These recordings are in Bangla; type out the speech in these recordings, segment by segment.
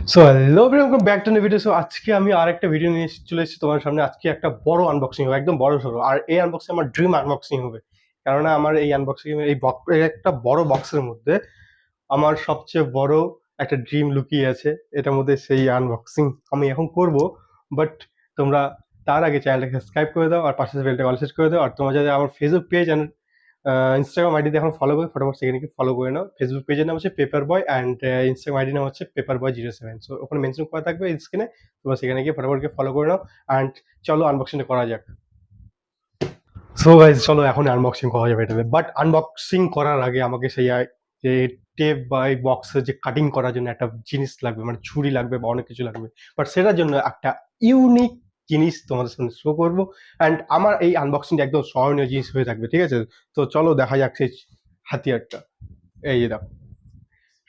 So hello welcome back to new video. So আজকে আমি আরেকটা ভিডিও নিয়ে চলে এসেছি তোমার সামনে। আজকে একটা বড় আনবক্সিং হবে, একদম বড় সড়ো। আর এই আনবক্সিং আমার ড্রিম আনবক্সিং হবে, কেননা আমার এই আনবক্সিং এই একটা বড় বক্সের মধ্যে আমার সবচেয়ে বড় একটা ড্রিম লুকিয়ে আছে। এটার মধ্যে সেই আনবক্সিং আমি এখন করব। বাট তোমরা তার আগে চ্যানেলটাকে সাবস্ক্রাইব করে দাও আর পাশে বেলটা অল সেট করে দাও। আর তোমরা যদি আমার ফেসবুক পেজ অ্যান্ড ইনস্টাগ্রাম আইডিতে এখন ফলো করে ফটোফট সেখানে গিয়ে ফলো করে নাও। ফেসবুক পেজের নাম হচ্ছে পেপার বয় অ্যান্ড ইনস্টাগ্রাম আইডির নাম হচ্ছে পেপার বয় 07। সো ওখানে মেনশন করা থাকবে স্ক্রিনে, তোমরা সেখানে গিয়ে ফটোফট গিয়ে ফলো করে নাও। অ্যান্ড চলো আনবক্সিংটা করা যাক। সো গাইজ চলো এখন আনবক্সিং করা যাবে এটাতে। বাট আনবক্সিং করার আগে আমাকে সেই যে টেপ বা এই বক্সের যে কাটিং করার জন্য একটা জিনিস লাগবে, মানে ছুরি লাগবে বা অনেক কিছু লাগবে। বাট সেটার জন্য একটা ইউনিক জিনিস তোমাদের সামনে শো করবো। অ্যান্ড আমার এই আনবক্সিংটা একদম স্মরণীয় জিনিস হয়ে থাকবে, ঠিক আছে? তো চলো দেখা যাক সেই হাতিয়ারটা। এই যে দেখো,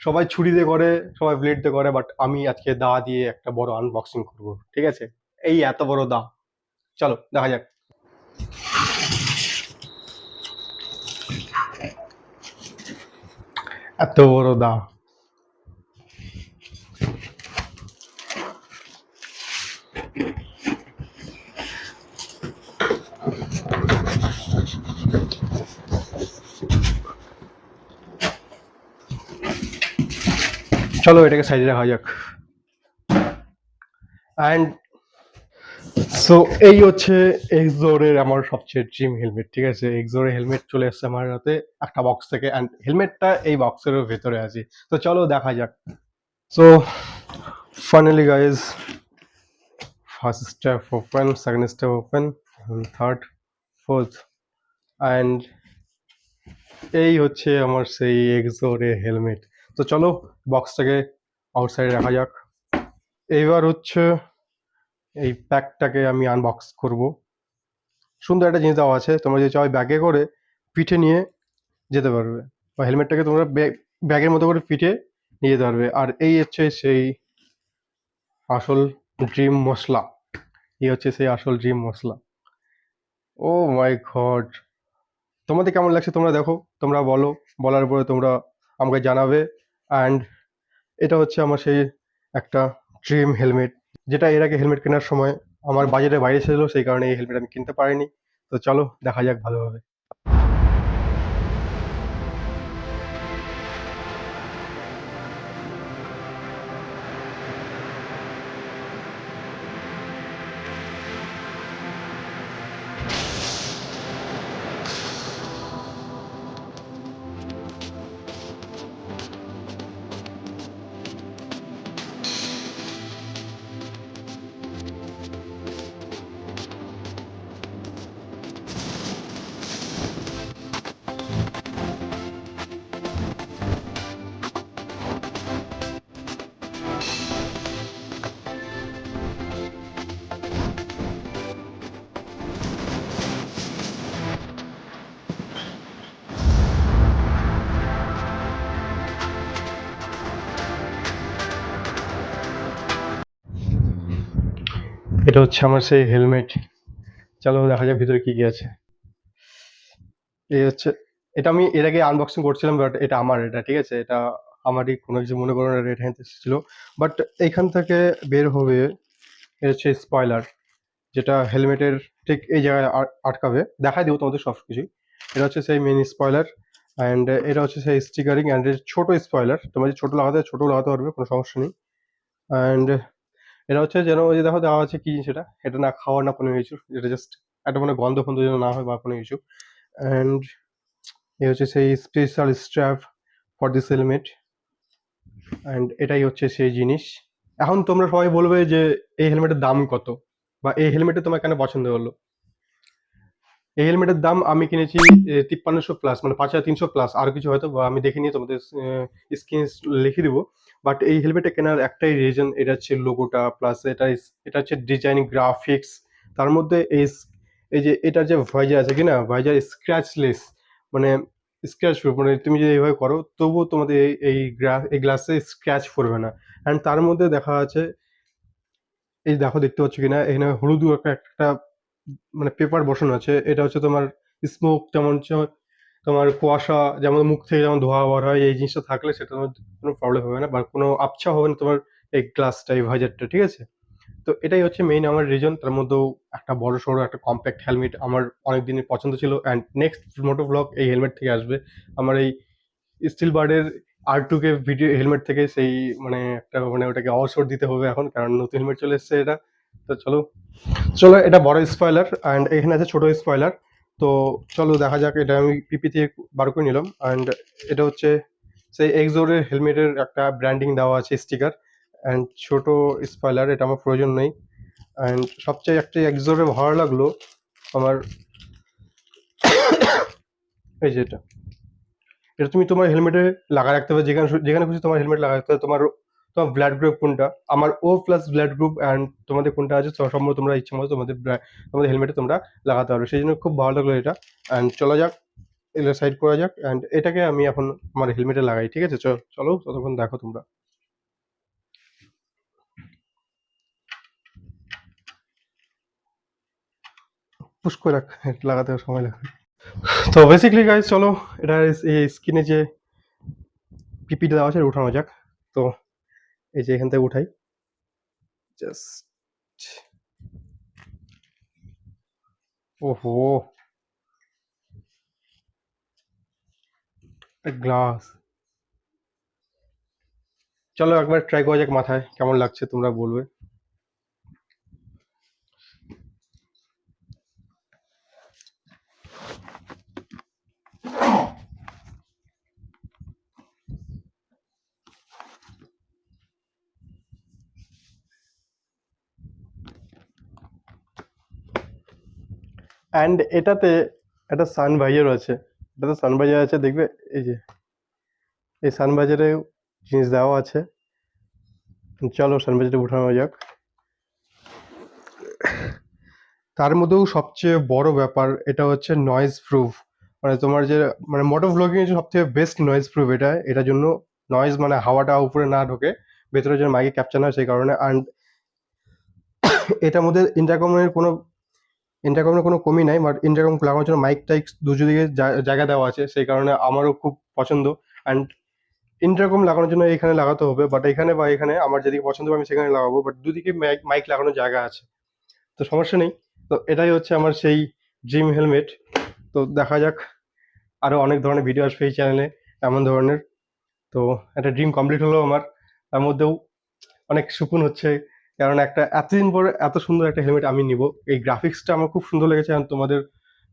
সবাই ছুরি দিয়ে করে, সবাই ব্লেড দিয়ে করে, বাট আমি আজকে দা দিয়ে একটা বড় আনবক্সিং করবো, ঠিক আছে? এই এত বড় দা, চলো দেখা যাক। এত বড় দা, চলো এটাকে সাইডে রাখা যাক। অ্যান্ড সো এই হচ্ছে এক্সোরের আমার সবচেয়ে ড্রিম হেলমেট, ঠিক আছে? এক্সোরের হেলমেট চলে এসছে আমার হাতে একটা বক্স থেকে, অ্যান্ড হেলমেটটা এই বক্সের ভেতরে আছে। তো চলো দেখা যাক। So finally guys, first step open, second step open, third, fourth, and এই হচ্ছে আমার সেই এক্সোরের হেলমেট। তো চলো বক্সটাকে আউটসাইডে রাখা যাক। এইবার হচ্ছে এই প্যাকটাকে আমি আনবক্স করব। সুন্দর একটা জিনিস দেওয়া আছে, তোমরা যদি চাও ব্যাগে করে পিঠে নিয়ে যেতে পারবে, বা হেলমেটটাকে তোমরা ব্যাগের মতো করে পিঠে নিয়ে যেতে পারবে। আর এই হচ্ছে সেই আসল ড্রিম মশলা, এই হচ্ছে সেই আসল ড্রিম মশলা। ও মাই গড, তোমাদের কেমন লাগছে তোমরা দেখো, তোমরা বলো, বলার পরে তোমরা আমাকে জানাবে। অ্যান্ড এটা হচ্ছে আমার সেই একটা ড্রিম হেলমেট, যেটা এর আগে হেলমেট কেনার সময় আমার বাজেটের বাইরে ছিল, সেই কারণে এই হেলমেট আমি কিনতে পারিনি। তো চলো দেখা যাক ভালোভাবে। এটা হচ্ছে আমার সেই হেলমেট, চলো দেখা যাক ভিতরে কি কি আছে। এই হচ্ছে, এটা আমি এর আগে আনবক্সিং করছিলাম, বাট এটা আমার, এটা ঠিক আছে, এটা আমারই, কোনো কিছু মনে করো না, রেড হ্যান্ড এসেছিল। বাট এইখান থেকে বের হবে, এ হচ্ছে স্পয়লার, যেটা হেলমেটের ঠিক এই জায়গায় আটকাবে। দেখাই দিব তোমাদের সব কিছুই। এটা হচ্ছে সেই মেন স্পয়লার, অ্যান্ড এটা হচ্ছে সেই স্টিকারিং, অ্যান্ড ছোট স্পয়লার, তোমরা যদি ছোট লাগাতে পারবে, কোনো সমস্যা নেই। অ্যান্ড এটা হচ্ছে যেন ওই যে দেখো দেওয়া আছে কি জিনিস, এটা না খাওয়ার না কোনো কিছু, এটা জাস্ট একটা মানে গন্ধ ফন্ধ যেন না হয় বা কোনো কিছু। অ্যান্ড এই হচ্ছে সেই special strap for this helmet, and এটাই হচ্ছে সেই জিনিস। এখন তোমরা সবাই বলবে যে এই হেলমেটের দাম কত, বা এই হেলমেটে তোমার কেন পছন্দ হলো। এই হেলমেটের দাম আমি কিনেছি 5300 প্লাস, মানে 5300 প্লাস, আর কিছু হয়তো বা আমি দেখিনি, তোমাদের স্ক্রিন লিখে দিব। বাট এই হেলমেটটা কেনার একটাই রিজন, এটা হচ্ছে লোগোটা, প্লাস এটা হচ্ছে ডিজাইন গ্রাফিক্স। তার মধ্যে এই যে এটার যে ভাইজার আছে কিনা, ভাইজার স্ক্র্যাচলেস, মানে স্ক্র্যাচ প্রুফ, মানে তুমি যদি এইভাবে করো তবুও তোমাদের এই গ্লাসে স্ক্র্যাচ পড়বে না। অ্যান্ড তার মধ্যে দেখা আছে, এই দেখো দেখতে পাচ্ছ কিনা, এখানে হলুদ একটা মানে পেপার বসানো আছে। এটা হচ্ছে তোমার স্মোক, যেমন হচ্ছে তোমার কুয়াশা, যেমন মুখ থেকে যেমন ধোঁয়া বার হয়, এই জিনিসটা থাকলে সেটা তোমার কোনো প্রবলেম হবে না, বা কোনো আবছা হবে না তোমার এই গ্লাসটা, এই ভাইজারটা, ঠিক আছে? তো এটাই হচ্ছে মেইন আমার রিজন। তার মধ্যেও একটা বড়সড় একটা কম্প্যাক্ট হেলমেট আমার অনেক দিনের পছন্দ ছিল। অ্যান্ড নেক্সট মোটো ব্লগ এই হেলমেট থেকে আসবে। আমার এই স্টিল বার্ডের R2K ভিডিও হেলমেট থেকে সেই মানে একটা মানে ওটাকে অবসর দিতে হবে এখন, কারণ নতুন হেলমেট চলে এসছে এটা। তো চলো চলো, এটা বড় স্পয়লার অ্যান্ড এখানে আছে ছোট স্পয়লার। তো চলো দেখা যাক। এটা আমি পিপি থেকে বার করে নিলাম অ্যান্ড এটা হচ্ছে সেই এক্সোরের হেলমেটের একটা ব্র্যান্ডিং দেওয়া আছে স্টিকার। অ্যান্ড ছোট স্পয়লার, এটা আমার প্রয়োজন নেই। অ্যান্ড সবচেয়ে একটা এক্সোরে ভালো লাগলো আমার এই যে এটা তুমি তোমার হেলমেটে লাগা রাখতে হবে, যেখানে যেখানে খুশি তোমার হেলমেট লাগা রাখতে হবে। তোমার তোমার ব্লাড গ্রুপ কোনটা, আমার ও প্লাস ব্লাড গ্রুপ, অ্যান্ড তোমাদের কোনটা আছে সম্ভব তোমরা ইচ্ছে মতো তোমাদের তোমাদের হেলমেটে তোমরা লাগাতে পারবে। সেই জন্য খুব ভালো লাগলো এটা। অ্যান্ড চলা যাক, এটা সাইড করা যাক অ্যান্ড এটাকে আমি এখন আমার হেলমেটে লাগাই, ঠিক আছে? চলো ততক্ষণ দেখো তোমরা। পুশ করে রাখ, এটা লাগাতে সময় লাগবে। তো বেসিক্যালি গাইজ চলো, এটা এই স্ক্রিনে যে পিপিটা দেওয়া আছে এটা উঠানো যাক। তো এই যে এখান থেকে উঠাই জাস্ট। ওহো, গ্লাস। চলো একবার ট্রাই করা যাক মাথায় কেমন লাগছে, তোমরা বলবে। অ্যান্ড এটাতে একটা সান ভাইজার আছে, এটাতে সান ভাইজার আছে দেখবে। এই যে এই সান ভাইজারে জিনিস দেওয়া আছে। চলো সান ভাইজারটা উঠানো যাক। তার মধ্যেও সবচেয়ে বড় ব্যাপার এটা হচ্ছে নয়েজ প্রুফ। মানে তোমার যে মানে মোটো ভ্লগিং এর সবথেকে বেস্ট নয়েজ প্রুফ এটা। এটার জন্য নয়েজ মানে হাওয়াটা উপরে না ঢোকে, ভেতরে যেন মাইকে ক্যাপচার না হয় সেই কারণে। অ্যান্ড এটার মধ্যে ইন্টারকমের কোনো কমি নাই, বাট ইন্টারকম লাগানোর জন্য মাইক টাইক দুদিকে জায়গা দেওয়া আছে, সেই কারণে আমারও খুব পছন্দ। অ্যান্ড ইন্টারকম লাগানোর জন্য এখানে লাগাতে হবে, বাট এখানে বা এখানে আমার যেদিকে পছন্দ হবে আমি সেখানে লাগাবো, বাট দুদিকে মাইক লাগানোর জায়গা আছে, তো সমস্যা নেই। তো এটাই হচ্ছে আমার সেই ড্রিম হেলমেট। তো দেখা যাক, আরো অনেক ধরনের ভিডিও আসবে এই চ্যানেলে এমন ধরনের। তো একটা ড্রিম কমপ্লিট হলো আমার। তার মধ্যেও অনেক সুকুন হচ্ছে, কারণ একটা এতদিন পরে এত সুন্দর একটা হেলমেট আমি নিব। এই গ্রাফিক্সটা আমার খুব সুন্দর লেগেছে, আর তোমাদের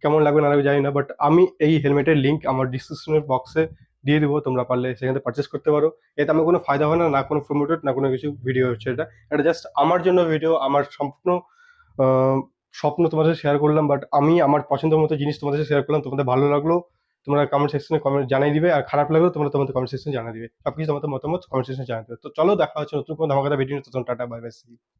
কেমন লাগবে না লাগবে জানি না, বাট আমি এই হেলমেটের লিঙ্ক আমার ডিসক্রিপশনের বক্সে দিয়ে দিব, তোমরা পারলে সেখান থেকে পারচেস করতে পারো। এতে আমার কোনো ফায়দা হয় না, না কোনো প্রমোটেড, না কোনো কিছু ভিডিও হচ্ছে। এটা এটা জাস্ট আমার জন্য ভিডিও, আমার সম্পূর্ণ স্বপ্ন তোমাদের সাথে শেয়ার করলাম। বাট আমি আমার পছন্দের মতো জিনিস তোমাদের সাথে শেয়ার করলাম। তোমাদের ভালো লাগলো তোমরা কমেন্ট সেকশনে কমেন্ট জানিয়ে দিবে, আর খারাপ লাগলেও তোমরা তোমাদের কমেন্ট সেকশনে জানিয়ে দিবে। সবকিছু তোমাদের মতামত কমেন্ট সেকশনে জানিয়ে দেবে। তো চলো দেখা হচ্ছে নতুন কোনো ধামাকাদার ভিডিও। তখন tata, bye bye, see you.